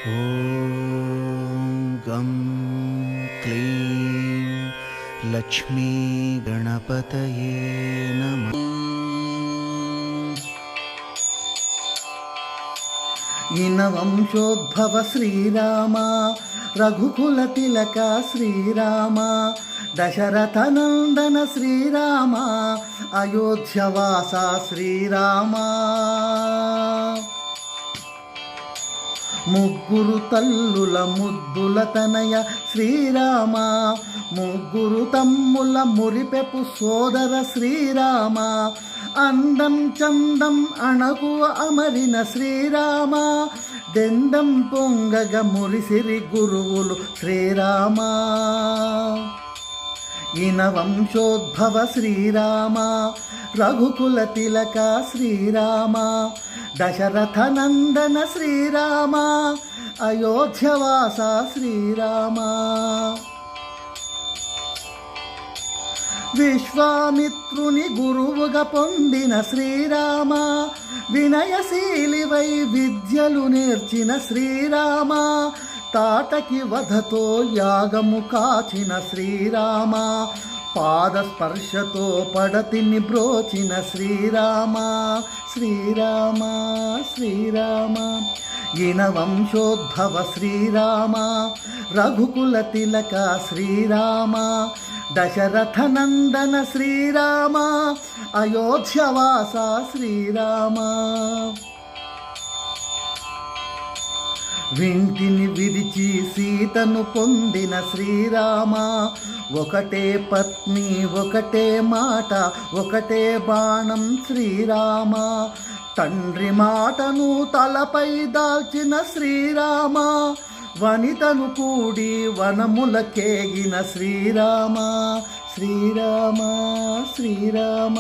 ॐ गं क्लीं लक्ष्मी गणपतये नमः। इनवंशोद्भव श्रीराम रघुकुल तिलक श्रीराम दशरथनंदन श्रीराम अयोध्यवास श्रीराम ముగ్గురు తల్లుల ముద్దుల తనయ శ్రీరామ ముగ్గురు తమ్ముల మురిపెపు సోదర శ్రీరామ అందం చందం అణకువ అమరిన శ్రీరామ దెందం పొంగగ మురిసిరి గురువులు శ్రీరామ ఈన వంశోద్భవ శ్రీరామ రఘుకుల తిలక శ్రీరామ దశరథనందన శ్రీరామ అయోధ్యవాస శ్రీరామ విశ్వామిత్రుని గురువుగా పొందిన శ్రీరామ వినయశీలివై విద్యలు నేర్చిన శ్రీరామ తాటకి వధతో యాగము కాచిన శ్రీరామ పాదస్పర్శతో పడతిని బ్రోచిన శ్రీరామ శ్రీరామ శ్రీరామ ఈన వంశోద్భవ శ్రీరామ రఘుకుల తిలక శ్రీరామ దశరథనందన శ్రీరామ అయోధ్యవాస శ్రీరామ వింటిని విడిచి సీతను పొందిన శ్రీరామ ఒకటే పత్ని ఒకటే మాట ఒకటే బాణం శ్రీరామ తండ్రి మాటను తలపై దాల్చిన శ్రీరామ వనితను కూడి వనములకేగిన శ్రీరామ శ్రీరామ శ్రీరామ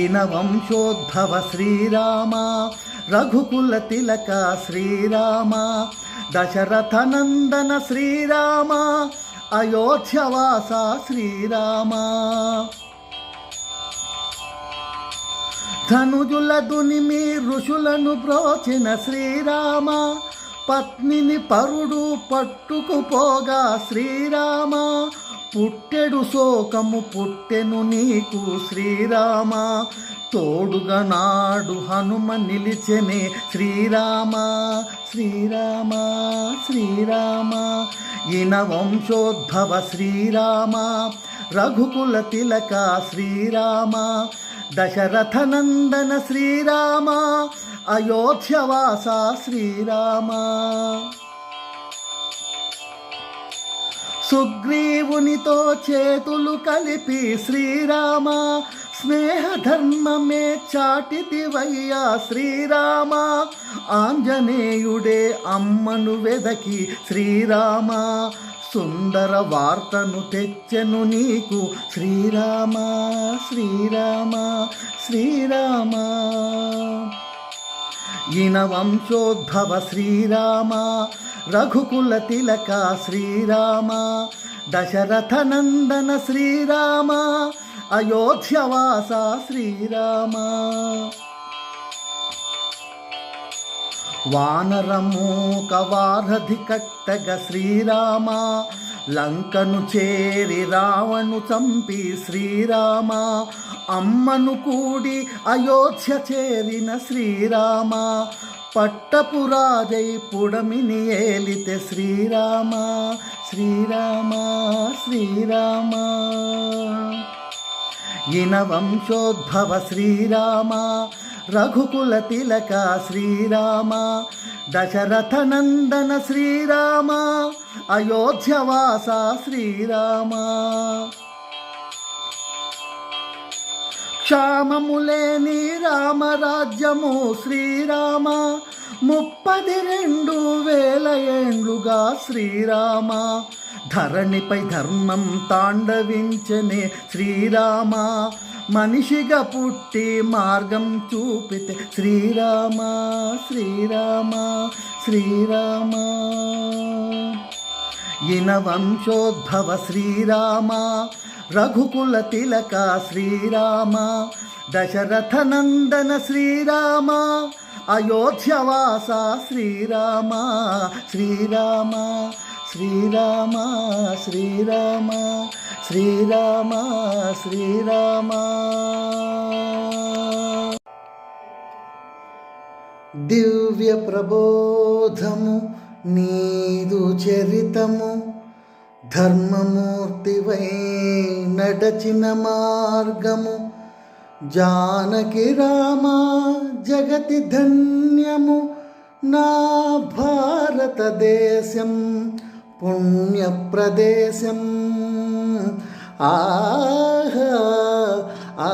ఈన వంశోద్భవ శ్రీరామ రఘుకుల తిలక శ్రీరామ దశరథనందన శ్రీరామ అయోధ్యవాస శ్రీరామ ధనుజుల దునిమి ఋషులను బ్రోచిన శ్రీరామ పత్నిని పరుడు పట్టుకుపోగా శ్రీరామ పుట్టెడు శోకము పుట్టెను నీకు శ్రీరామ తోడుగా నాడు హనుమ నిలిచెనే శ్రీరామ శ్రీరామ శ్రీరామ ఈన వంశోద్భవ శ్రీరామ రఘుకుల తిలక శ్రీరామ దశరథనందన శ్రీరామ అయోధ్యవాస శ్రీరామ సుగ్రీవునితో చేతులు కలిపి శ్రీరామ స్నేహధర్మమే చాటితివయ్యా శ్రీరామ ఆంజనేయుడే అమ్మను వెదకి శ్రీరామ సుందర వార్తను తెచ్చెను నీకు శ్రీరామ శ్రీరామ శ్రీరామ ఈన వంశోద్భవ శ్రీరామ రఘుకుల తిలక శ్రీరామ దశరథనందన శ్రీరామ అయోధ్యవాస శ్రీరామ వానరమూక వారధి కట్టగ శ్రీరామ లంకను చేరి రావణు చంపి శ్రీరామ అమ్మను కూడి అయోధ్య చేరిన శ్రీరామ పట్టపురాజై పుడమిని ఏలితే శ్రీరామ శ్రీరామ శ్రీరామ ఈన వంశోద్భవ శ్రీరామ రఘుకుల తిలక శ్రీరామ దశరథనందన శ్రీరామ అయోధ్యవాస శ్రీరామ క్షామములేని రామరాజ్యము శ్రీరామ 32,000 ఏండ్లుగా శ్రీరామ ధరణిపై ధర్మం తాండవించనే శ్రీరామ మనిషిగా పుట్టి మార్గం చూపితే శ్రీరామ శ్రీరామ శ్రీరామ ఈన వంశోద్భవ శ్రీరామ రఘుకుల తిలక శ్రీరామ దశరథనందన శ్రీరామ అయోధ్యవాస శ్రీరామ శ్రీరామ శ్రీరామ శ్రీరామ శ్రీరామ శ్రీరామ. దివ్య ప్రబోధము నీదు చరితము, ధర్మమూర్తివై నడచిన మార్గము, జానకి రామ జగతి ధన్యము, నా భారతదేశం పుణ్యప్రదేశం. ఆహా ఆ